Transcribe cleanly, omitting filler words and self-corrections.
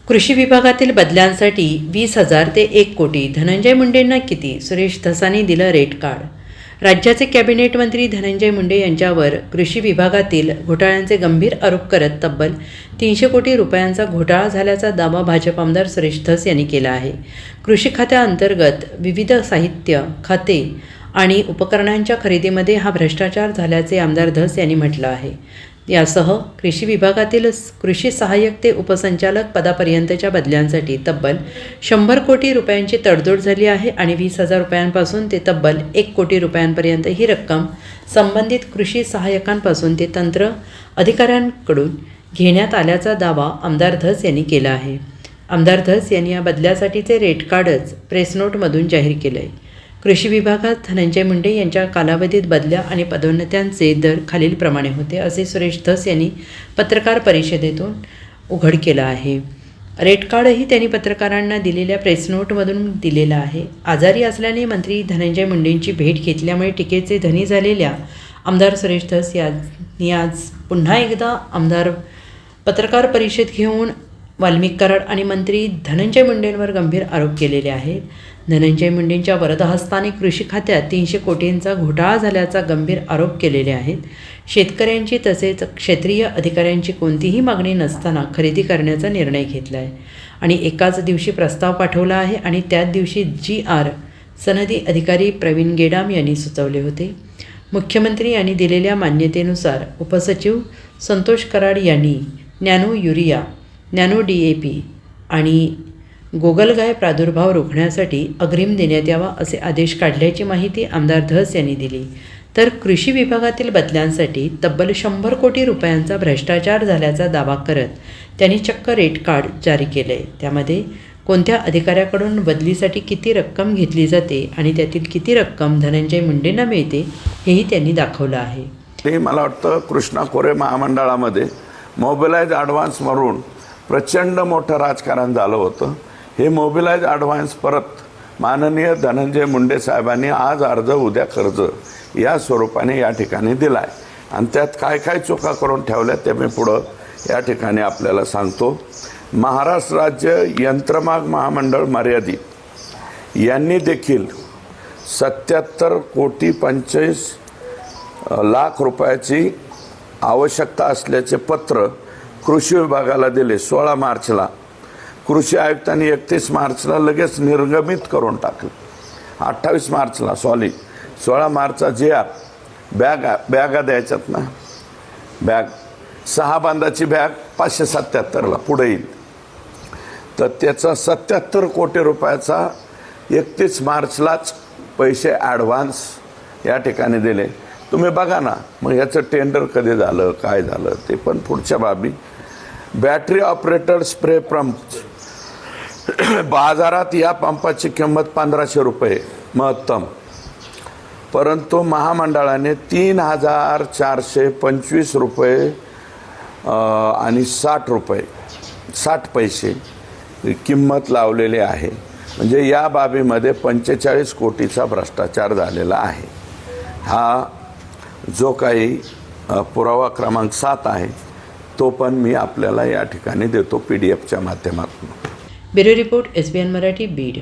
कृषी विभागातील बदल्यांसाठी 20,000 ते 1 कोटी. धनंजय मुंडेंना किती? सुरेश धसांनी दिलं रेड कार्ड. राज्याचे कॅबिनेट मंत्री धनंजय मुंडे यांच्यावर कृषी विभागातील घोटाळ्यांचे गंभीर आरोप करत तब्बल 300 कोटी रुपयांचा घोटाळा झाल्याचा दावा भाजप आमदार सुरेश धस यांनी केला आहे. कृषी खात्याअंतर्गत विविध साहित्य, खते आणि उपकरणांच्या खरेदीमध्ये हा भ्रष्टाचार झाल्याचे आमदार धस यांनी म्हटलं आहे. यासह कृषी विभागातील कृषी सहाय्यक ते उपसंचालक पदापर्यंतच्या बदल्यांसाठी तब्बल 100 कोटी रुपयांची तडजोड झाली आहे आणि 20,000 रुपयांपासून ते तब्बल 1 कोटी रुपयांपर्यंत ही रक्कम संबंधित कृषी सहाय्यकांपासून ते तंत्र अधिकाऱ्यांकडून घेण्यात आल्याचा दावा आमदार धस यांनी केला आहे. आमदार धस यांनी या बदल्यासाठीचे रेड कार्डच प्रेसनोटमधून जाहीर केलं आहे. कृषी विभागात धनंजय मुंडे यांच्या कालावधीत बदल्या आणि पदोन्नत्यांचे दर खालीलप्रमाणे होते, असे सुरेश धस यांनी पत्रकार परिषदेतून उघड केलं आहे. रेड कार्डही त्यांनी पत्रकारांना दिलेल्या प्रेसनोटमधून दिलेलं आहे. आजारी असल्याने मंत्री धनंजय मुंडेंची भेट घेतल्यामुळे टीकेचे धनी झालेल्या आमदार सुरेश धस यांनी आज पुन्हा एकदा पत्रकार परिषद घेऊन वाल्मिक कराड आणि मंत्री धनंजय मुंडेंवर गंभीर आरोप केलेले आहेत. धनंजय मुंडेंच्या वरदहस्ताने कृषी खात्यात 300 कोटींचा घोटाळा झाल्याचा गंभीर आरोप केलेले आहेत. शेतकऱ्यांची तसेच क्षेत्रीय अधिकाऱ्यांची कोणतीही मागणी नसताना खरेदी करण्याचा निर्णय घेतला आहे आणि एकाच दिवशी प्रस्ताव पाठवला आहे आणि त्याच दिवशी GR सनदी अधिकारी प्रवीण गेडाम यांनी सुचवले होते. मुख्यमंत्री यांनी दिलेल्या मान्यतेनुसार उपसचिव संतोष कराड यांनी नॅनो युरिया, नॅनो DAP आणि गोगलगाय प्रादुर्भाव रोखण्यासाठी अग्रिम देण्यात यावा असे आदेश काढल्याची माहिती आमदार धस यांनी दिली. तर कृषी विभागातील बदल्यांसाठी तब्बल 100 कोटी रुपयांचा भ्रष्टाचार झाल्याचा दावा करत त्यांनी चक्क रेड कार्ड जारी केलं आहे. त्यामध्ये कोणत्या अधिकाऱ्याकडून बदलीसाठी किती रक्कम घेतली जाते आणि त्यातील किती रक्कम धनंजय मुंडेंना मिळते हेही त्यांनी दाखवलं आहे. ते मला वाटतं कृष्णा खोरे महामंडळामध्ये मोबिलाइज ॲडव्हान्स मारून प्रचंड मोठं राजकारण झालं होतं. हे मोबिलाइज ॲडव्हान्स परत माननीय धनंजय मुंडे साहेबांनी आज अर्ज उद्या कर्ज या स्वरूपाने या ठिकाणी दिला आहे आणि त्यात काय काय चुका करून ठेवल्या ते मी पुढं या ठिकाणी आपल्याला सांगतो. महाराष्ट्र राज्य यंत्रमाग महामंडळ मर्यादित यांनी देखील 77 कोटी 25 लाख रुपयाची आवश्यकता असल्याचे पत्र कृषी विभागाला दिले 16 मार्चला. कृषी आयुक्तांनी 31 मार्चला लगेच निर्गमित करून टाकलं. 28 मार्चला 16 मार्चचा GR बॅगा द्यायच्यात ना, बॅग 6 बांधाची बॅग 577ला पुढे येईल. तर त्याचा 77 कोटी रुपयाचा 31 मार्चलाच पैसे ॲडव्हान्स या ठिकाणी दिले. तुम्ही बघा ना, मग याचं टेंडर कधी झालं, काय झालं ते पण पुढच्या बाबी. बॅटरी ऑपरेटर स्प्रे पंप बाजारात या पंपाची किंमत 1500 रुपये महत्तम, परंतु महामंडळाने 3,425 रुपये आणि 60 पैसे किंमत लावलेली आहे. म्हणजे या बाबीमध्ये 45 कोटीचा भ्रष्टाचार झालेला आहे. हा जो काही पुरावा क्रमांक 7 आहे तो पण मी आपल्याला या ठिकाणी देतो PDF च्या माध्यमातून. Bureau report SBN Marathi Beed.